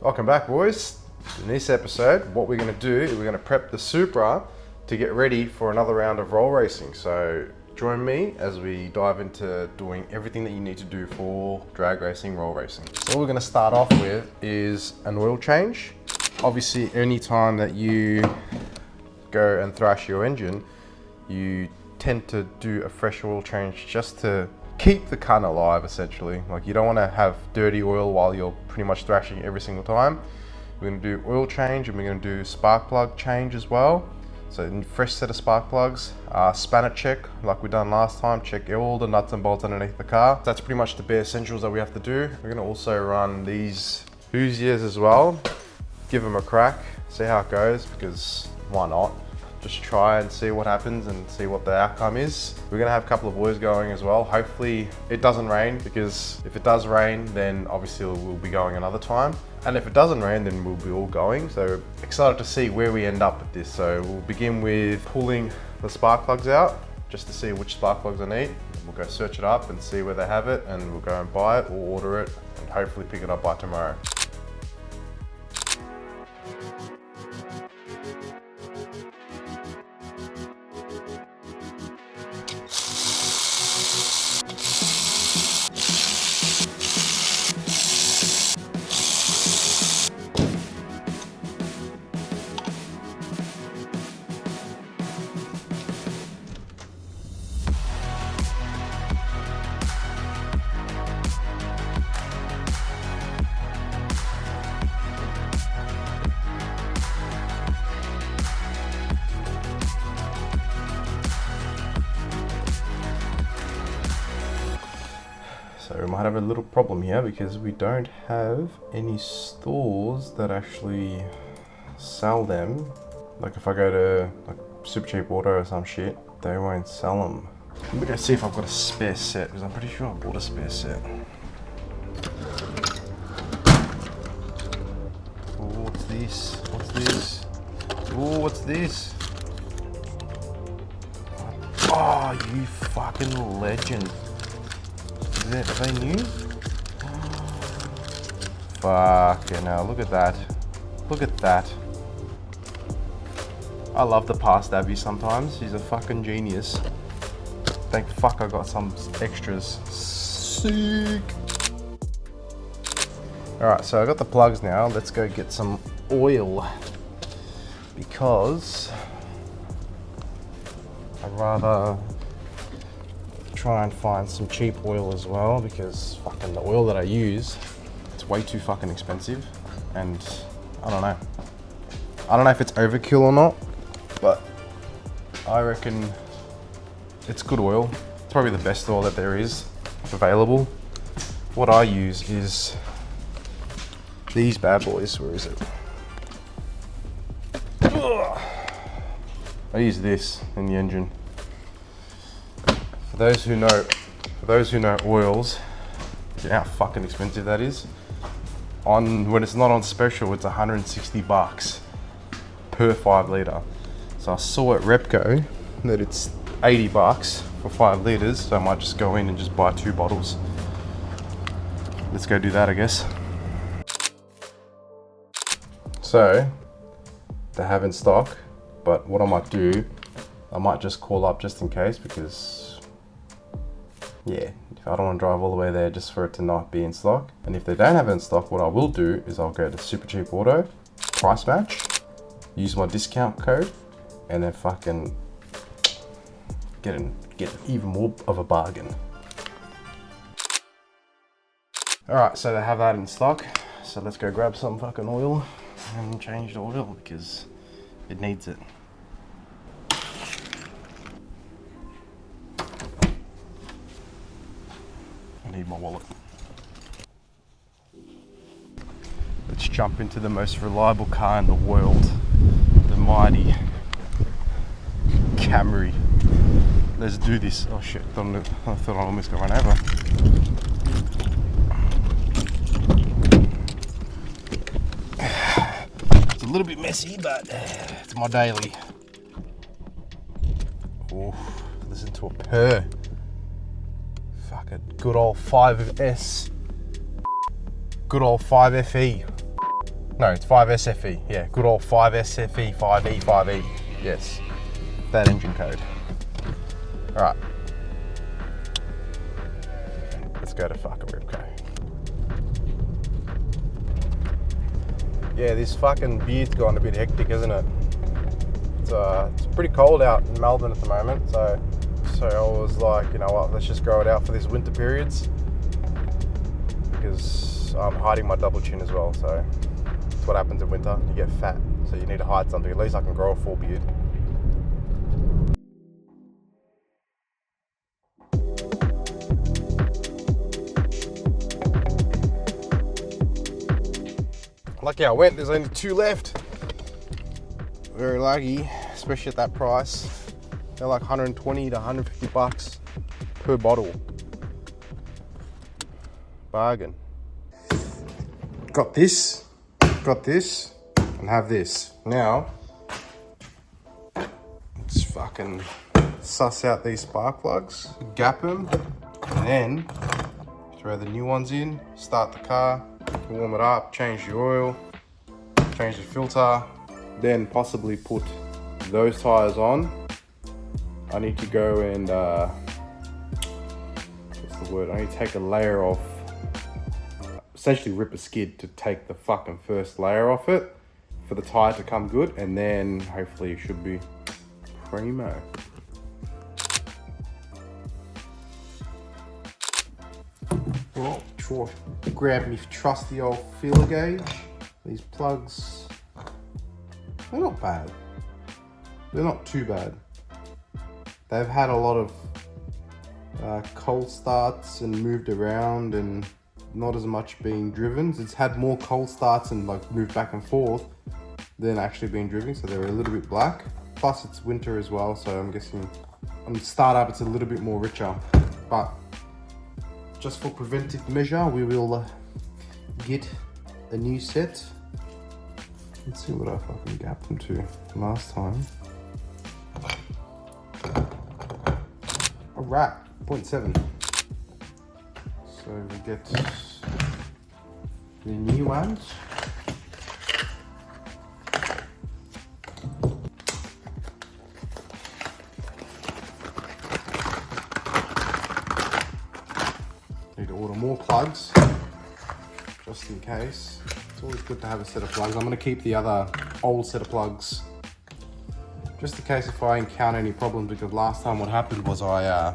Welcome back, boys. In this episode, what we're going to do is we're going to prep the Supra to get ready for another round of roll racing. So join me as we dive into doing everything that you need to do for drag racing, roll racing. So what we're going to start off with is an oil change. Obviously, any time that you go and thrash your engine, you tend to do a fresh oil change just to keep the car alive, essentially. Like, you don't want to have dirty oil while you're pretty much thrashing every single time. We're going to do oil change and we're going to do spark plug change as well. So a fresh set of spark plugs, spanner check like we done last time, check all the nuts and bolts underneath the car. That's pretty much the bare essentials that we have to do. We're going to also run these Hoosiers as well, give them a crack, see how it goes, because why not? Just try and see what happens and see what the outcome is. We're gonna have a couple of oils going as well. Hopefully it doesn't rain, because if it does rain, then obviously we'll be going another time. And if it doesn't rain, then we'll be all going. So excited to see where we end up with this. So we'll begin with pulling the spark plugs out, just to see which spark plugs I need. We'll go search it up and see where they have it, and we'll go and buy it or order it and hopefully pick it up by tomorrow. So we might have a little problem here because we don't have any stores that actually sell them. Like if I go to like Super Cheap Auto or some shit, they won't sell them. Let me go see if I've got a spare set, because I'm pretty sure I bought a spare set. Oh, what's this? What's this? Oh, what's this? Oh, you fucking legend. Are they new? Fucking hell, look at that. Look at that. I love the past Abby sometimes. He's a fucking genius. Thank fuck I got some extras. Sick. Alright, so I got the plugs now. Let's go get some oil. Because I'd rather try and find some cheap oil as well, because fucking the oil that I use, it's way too fucking expensive, and I don't know if it's overkill or not, but I reckon it's good oil. It's probably the best oil that there is available. What I use is these bad boys. Where is it? Ugh. I use this in the engine. For those who know oils, you know how fucking expensive that is. When it's not on special, it's 160 bucks per 5 litre. So I saw at Repco that it's 80 bucks for 5 litres, so I might just go in and just buy 2 bottles. Let's go do that, I guess. So they have in stock, but what I might do, I might just call up just in case, because yeah, I don't want to drive all the way there just for it to not be in stock. And if they don't have it in stock, what I will do is I'll go to Super Cheap Auto, price match, use my discount code, and then fucking get even more of a bargain. Alright, so they have that in stock. So let's go grab some fucking oil and change the oil, because it needs it. I need my wallet. Let's jump into the most reliable car in the world, the mighty Camry. Let's do this. Oh shit, I thought I almost got run over. It's a little bit messy, but it's my daily. Oh, listen to a purr. Fucking good old 5S. Good old 5FE. No, it's 5SFE. Yeah, good old 5SFE, 5E, 5E. Yes, that engine code. All right. Let's go to fucking Ribco. Yeah, this fucking beard's gone a bit hectic, isn't it? It's pretty cold out in Melbourne at the moment, so I was like, you know what, let's just grow it out for these winter periods, because I'm hiding my double chin as well, so that's what happens in winter, you get fat, so you need to hide something. At least I can grow a full beard. Lucky I went, there's only 2 left. Very lucky, especially at that price. They're like 120 to 150 bucks per bottle. Bargain. Got this, and have this. Now, let's fucking suss out these spark plugs, gap them, and then throw the new ones in, start the car, warm it up, change the oil, change the filter, then possibly put those tires on. I need to go and what's the word? I need to take a layer off, essentially rip a skid to take the fucking first layer off it for the tire to come good, and then hopefully it should be primo. Well, sure. Grab me trusty old feeler gauge. These plugs, they're not bad. They're not too bad. They've had a lot of cold starts and moved around and not as much being driven. It's had more cold starts and like moved back and forth than actually being driven, so they're a little bit black. Plus it's winter as well, so I'm guessing on startup it's a little bit more richer. But just for preventive measure, we will get a new set. Let's see what I fucking gapped them to last time. Alright, 0.7. So we get the new ones. Need to order more plugs, just in case. It's always good to have a set of plugs. I'm going to keep the other old set of plugs just in case if I encounter any problems, because last time what happened was I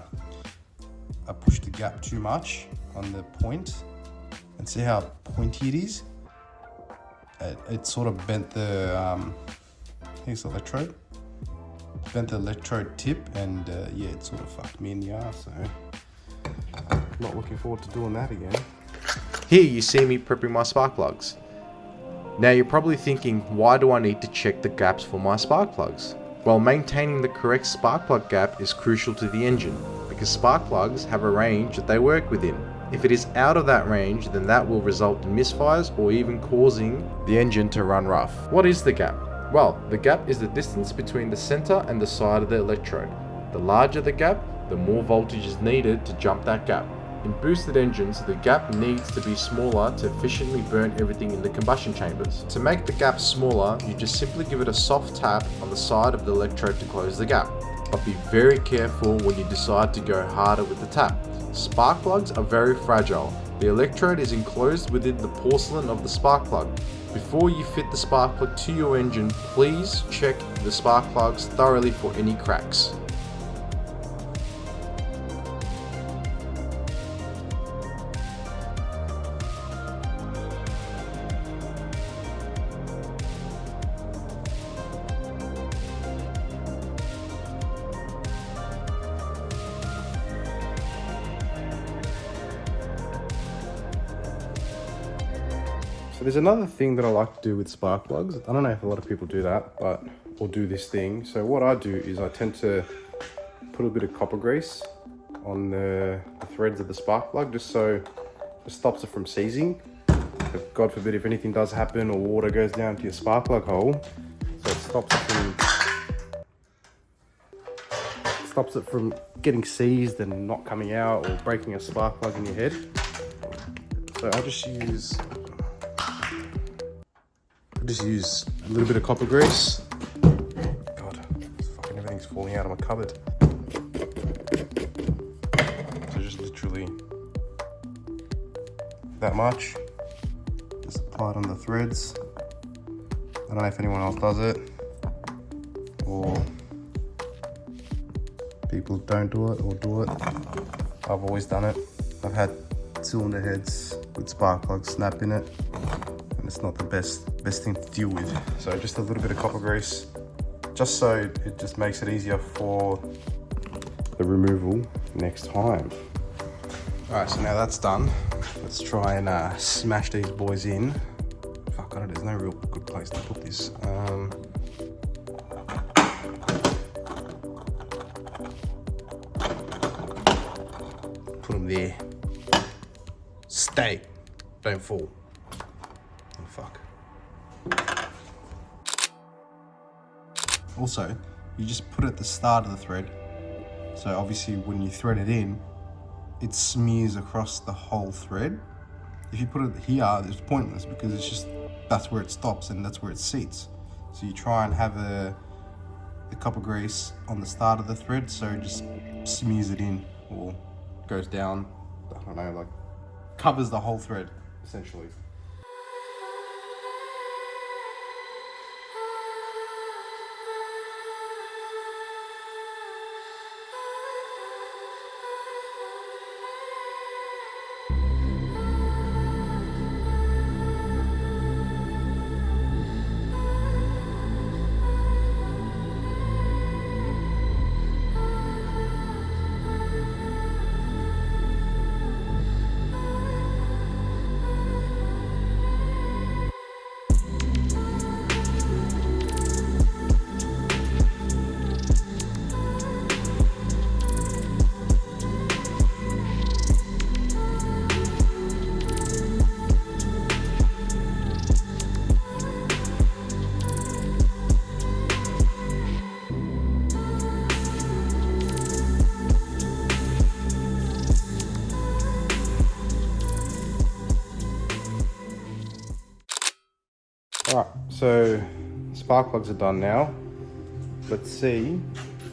pushed the gap too much on the point, and see how pointy it is? It sort of bent the, I think it's the electrode. Bent the electrode tip, and yeah, it sort of fucked me in the ass, so not looking forward to doing that again. Here you see me prepping my spark plugs. Now you're probably thinking, why do I need to check the gaps for my spark plugs? Well, maintaining the correct spark plug gap is crucial to the engine, because spark plugs have a range that they work within. If it is out of that range, then that will result in misfires or even causing the engine to run rough. What is the gap? Well, the gap is the distance between the center and the side of the electrode. The larger the gap, the more voltage is needed to jump that gap. In boosted engines, the gap needs to be smaller to efficiently burn everything in the combustion chambers. To make the gap smaller, you just simply give it a soft tap on the side of the electrode to close the gap. But be very careful when you decide to go harder with the tap. Spark plugs are very fragile. The electrode is enclosed within the porcelain of the spark plug. Before you fit the spark plug to your engine, please check the spark plugs thoroughly for any cracks. So there's another thing that I like to do with spark plugs. I don't know if a lot of people do that, but or do this thing. So what I do is I tend to put a bit of copper grease on the threads of the spark plug, just so it stops it from seizing. If, God forbid, if anything does happen or water goes down to your spark plug hole, so it stops it from getting seized and not coming out or breaking a spark plug in your head. So I'll just use I'll just use a little bit of copper grease. God, fucking everything's falling out of my cupboard. So just literally that much. Just apply it on the threads. I don't know if anyone else does it, or people don't do it or do it. I've always done it. I've had cylinder heads with spark plugs snap in it, and it's not the best thing to deal with. So just a little bit of copper grease, just so it just makes it easier for the removal next time. All right, so now that's done. Let's try and smash these boys in. Fuck, God, there's no real good place to put this. Put them there. Stay. Don't fall. Oh, fuck. Also, you just put it at the start of the thread. So obviously when you thread it in, it smears across the whole thread. If you put it here, it's pointless because it's just, that's where it stops and that's where it seats. So you try and have the copper grease on the start of the thread, so it just smears it in or goes down, I don't know, like covers the whole thread essentially. Alright, so spark plugs are done now. Let's see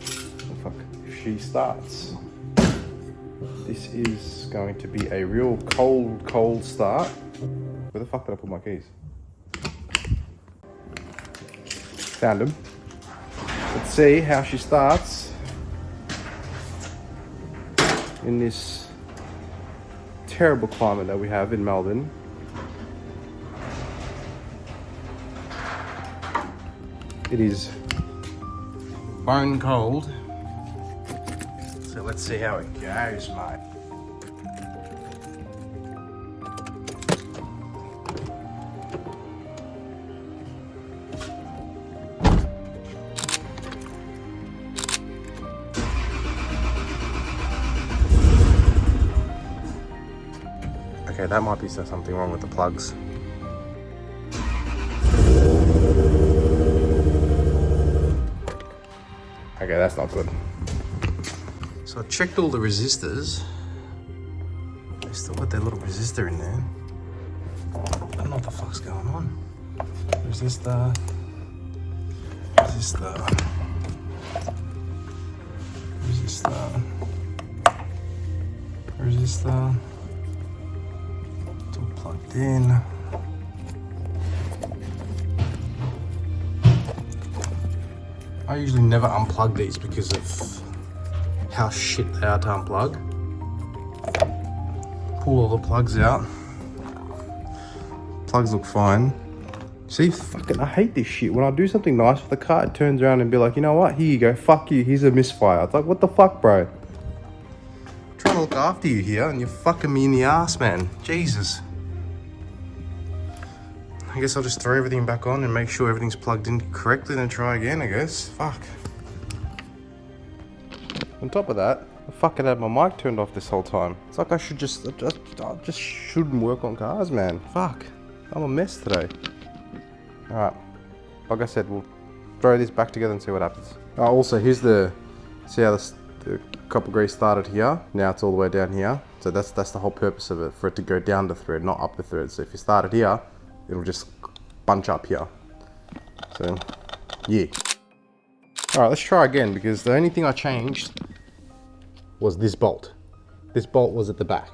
if she starts. This is going to be a real cold start. Where the fuck did I put my keys? Found them. Let's see how she starts in this terrible climate that we have in Melbourne. It is bone cold, so let's see how it goes, mate. Okay, that might be something wrong with the plugs. Okay, that's not good. So I checked all the resistors. They still got their little resistor in there. I don't know what the fuck's going on. Resistor. It's all plugged in. I usually never unplug these because of how shit they are to unplug. Pull all the plugs out. Plugs look fine. See, fucking, I hate this shit. When I do something nice for the car, it turns around and be like, you know what? Here you go. Fuck you. Here's a misfire. It's like, what the fuck, bro? I'm trying to look after you here and you're fucking me in the ass, man. Jesus. I guess I'll just throw everything back on and make sure everything's plugged in correctly, then try again, I guess. Fuck. On top of that, I fucking had my mic turned off this whole time. It's like I just shouldn't work on cars, man. Fuck. I'm a mess today. Alright. Like I said, we'll throw this back together and see what happens. Also, here's see how the copper grease started here. Now it's all the way down here. So that's the whole purpose of it, for it to go down the thread, not up the thread. So if you start it here, it'll just bunch up here. So, yeah. All right, let's try again, because the only thing I changed was this bolt. This bolt was at the back.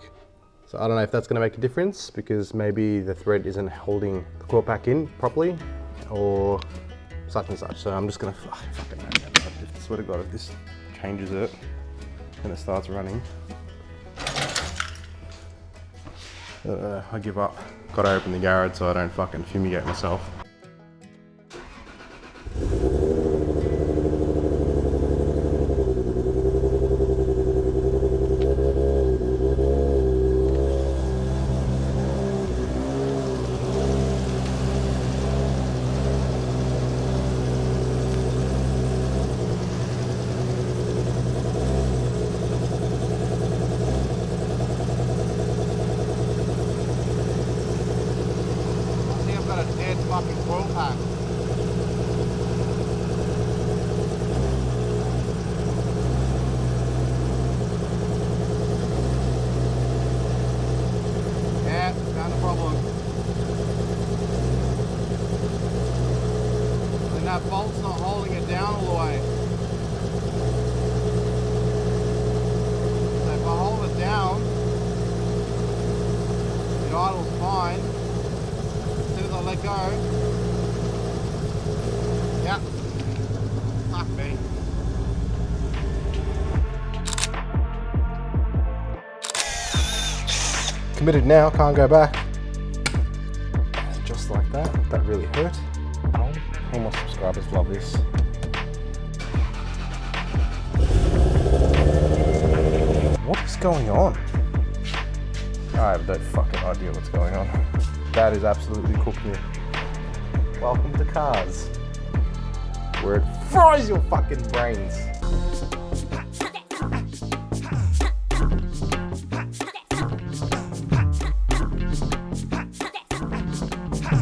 So I don't know if that's gonna make a difference, because maybe the thread isn't holding the coil pack in properly, or such and such. So I'm just gonna, fucking know. I swear to God, if this changes it and it starts running, I give up. Gotta open the garage so I don't fucking fumigate myself. Fucking coil pack. Yeah, found the problem. And that bolt's not holding it down all the way. So if I hold it down, it idles fine. As soon as I let go, yeah, fuck me. Committed now, can't go back. Just like that, that really hurt. All my subscribers love this. What is going on? I have no fucking idea what's going on. That is absolutely cooked me. Welcome to cars, where it fries your fucking brains.